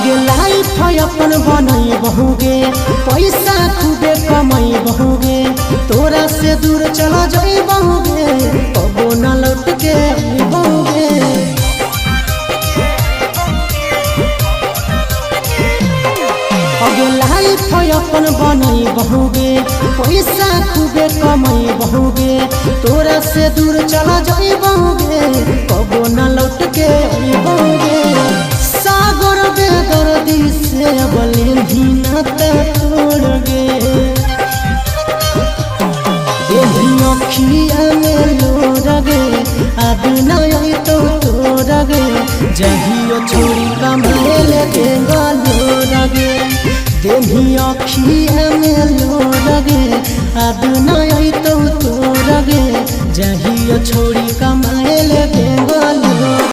आगे लाइफ अपन बनई बहुगे, पैसा खूबे कमाई बहुगे, तोरा से दूर चला जाई बहुगे, कबो न लौट के बहुगे। आगे लाइफ अपन बनई बहुगे, पैसा खूबे कमाई बहुगे, तोरा से दूर चला जाई बहुगे, कबो न लौट के बहुगे। सागर बेदर्दी से बले भी नाता तोड़ गे, अखिया में लोर गे, अब नहीं तो तोड़ गे, जहियो छोड़ी कमाए लगे लोर गे, देही अखिया में लोर गे, अब नहीं